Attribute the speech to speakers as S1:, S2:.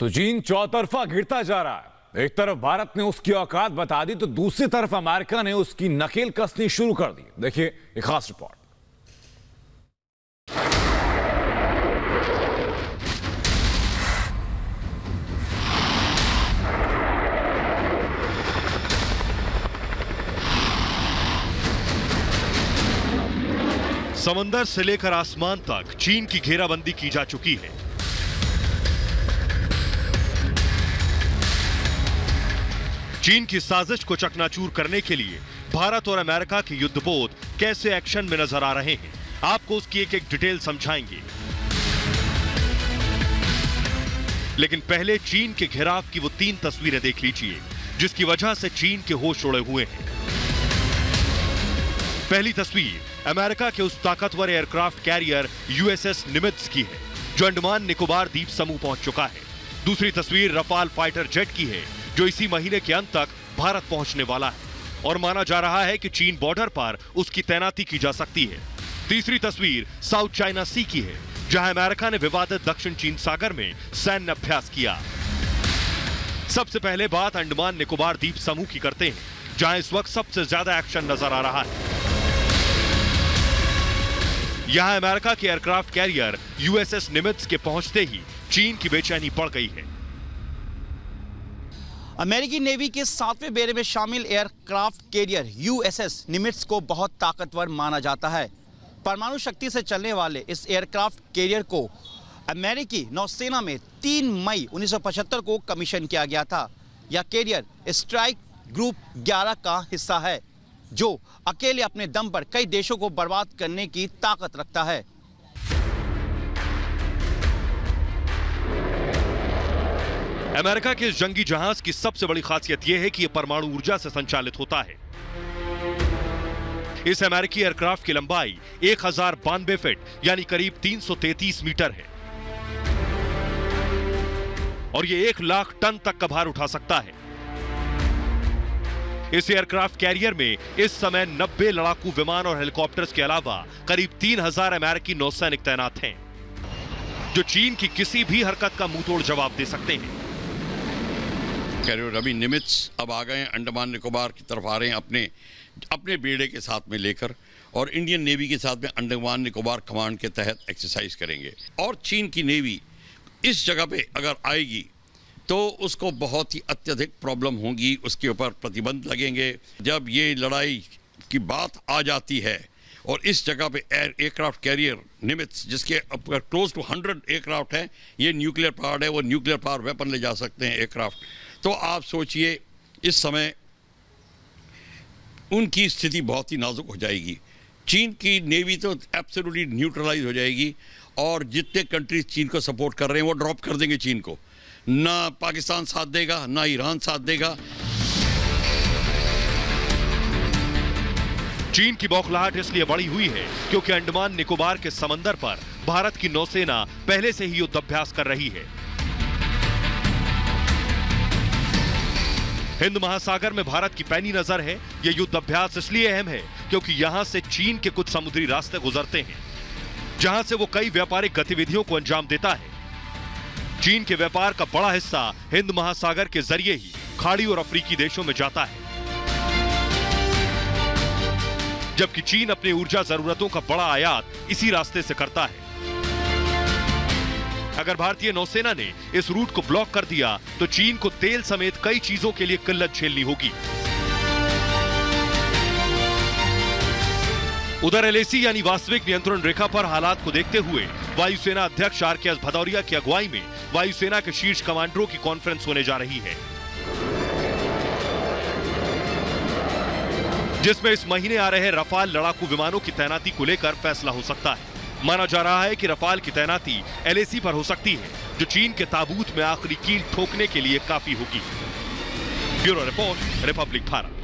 S1: तो चीन चौतरफा घिरता जा रहा है। एक तरफ भारत ने उसकी औकात बता दी तो दूसरी तरफ अमेरिका ने उसकी नकेल कसनी शुरू कर दी। देखिए एक खास रिपोर्ट।
S2: समंदर से लेकर आसमान तक चीन की घेराबंदी की जा चुकी है। चीन की साजिश को चकनाचूर करने के लिए भारत और अमेरिका के युद्धपोत कैसे एक्शन में नजर आ रहे हैं, आपको उसकी एक एक डिटेल समझाएंगे। लेकिन पहले चीन के घेराव की वो 3 तस्वीरें देख लीजिए जिसकी वजह से चीन के होश उड़े हुए हैं। पहली तस्वीर अमेरिका के उस ताकतवर एयरक्राफ्ट कैरियर यूएसएस निमित्ज की है जो अंडमान निकोबार द्वीप समूह पहुंच चुका है। दूसरी तस्वीर रफाल फाइटर जेट की है जो इसी महीने के अंत तक भारत पहुंचने वाला है और माना जा रहा है कि चीन बॉर्डर पर उसकी तैनाती की जा सकती है। तीसरी तस्वीर साउथ चाइना सी की है जहां अमेरिका ने विवादित दक्षिण चीन सागर में सैन्य अभ्यास किया। सबसे पहले बात अंडमान निकोबार द्वीप समूह की करते हैं जहां इस वक्त सबसे ज्यादा एक्शन नजर आ रहा है। यहां अमेरिका के एयरक्राफ्ट कैरियर यूएसएस निमित्ज के पहुंचते ही चीन की बेचैनी बढ़ गई है।
S3: अमेरिकी नेवी के 7वें बेड़े में शामिल एयरक्राफ्ट कैरियर यूएसएस निमित्ज को बहुत ताकतवर माना जाता है। परमाणु शक्ति से चलने वाले इस एयरक्राफ्ट कैरियर को अमेरिकी नौसेना में 3 मई 1975 को कमीशन किया गया था। यह कैरियर स्ट्राइक ग्रुप 11 का हिस्सा है जो अकेले अपने दम पर कई देशों को बर्बाद करने की ताकत रखता है।
S2: अमेरिका के इस जंगी जहाज की सबसे बड़ी खासियत यह है कि यह परमाणु ऊर्जा से संचालित होता है। इस अमेरिकी एयरक्राफ्ट की लंबाई 1092 फीट यानी करीब 333 मीटर है और यह 1 लाख टन तक का भार उठा सकता है। इस एयरक्राफ्ट कैरियर में इस समय 90 लड़ाकू विमान और हेलीकॉप्टर्स के अलावा करीब 3000 अमेरिकी नौसैनिक तैनात हैं जो चीन की किसी भी हरकत का मुंहतोड़ जवाब दे सकते हैं।
S4: कैरियर अभी निमित्ज अब आ गए हैं, अंडमान निकोबार की तरफ आ रहे हैं अपने बेड़े के साथ में लेकर और इंडियन नेवी के साथ में अंडमान निकोबार कमांड के तहत एक्सरसाइज करेंगे। और चीन की नेवी इस जगह पे अगर आएगी तो उसको बहुत ही अत्यधिक प्रॉब्लम होगी, उसके ऊपर प्रतिबंध लगेंगे। जब ये लड़ाई की बात आ जाती है और इस जगह पे एयरक्राफ्ट कैरियर निमित्ज जिसके क्लोज टू 100 एयरक्राफ्ट हैं, ये न्यूक्लियर पावर्ड है, वो न्यूक्लियर पावर वेपन ले जा सकते हैं एयरक्राफ्ट। तो आप सोचिए इस समय उनकी स्थिति बहुत ही नाजुक हो जाएगी। चीन की नेवी तो एब्सोल्युटली न्यूट्रलाइज हो जाएगी और जितने कंट्रीज चीन को सपोर्ट कर रहे हैं वो ड्रॉप कर देंगे चीन को। ना पाकिस्तान साथ देगा, ना ईरान साथ देगा।
S2: चीन की बौखलाहट इसलिए बढ़ी हुई है क्योंकि अंडमान निकोबार के समंदर पर भारत की नौसेना पहले से ही युद्धाभ्यास कर रही है। हिंद महासागर में भारत की पैनी नजर है। यह युद्धाभ्यास इसलिए अहम है क्योंकि यहां से चीन के कुछ समुद्री रास्ते गुजरते हैं जहां से वो कई व्यापारिक गतिविधियों को अंजाम देता है। चीन के व्यापार का बड़ा हिस्सा हिंद महासागर के जरिए ही खाड़ी और अफ्रीकी देशों में जाता है, जबकि चीन अपनी ऊर्जा जरूरतों का बड़ा आयात इसी रास्ते से करता है। अगर भारतीय नौसेना ने इस रूट को ब्लॉक कर दिया तो चीन को तेल समेत कई चीजों के लिए किल्लत झेलनी होगी। उधर एलएसी यानी वास्तविक नियंत्रण रेखा पर हालात को देखते हुए वायुसेना अध्यक्ष आरकेएस भदौरिया की अगुवाई में वायुसेना के शीर्ष कमांडरों की कॉन्फ्रेंस होने जा रही है जिसमें इस महीने आ रहे रफाल लड़ाकू विमानों की तैनाती को लेकर फैसला हो सकता है। माना जा रहा है कि रफाल की तैनाती एलएसी पर हो सकती है जो चीन के ताबूत में आखिरी कील ठोकने के लिए काफी होगी। Bureau report, Republic Bharat.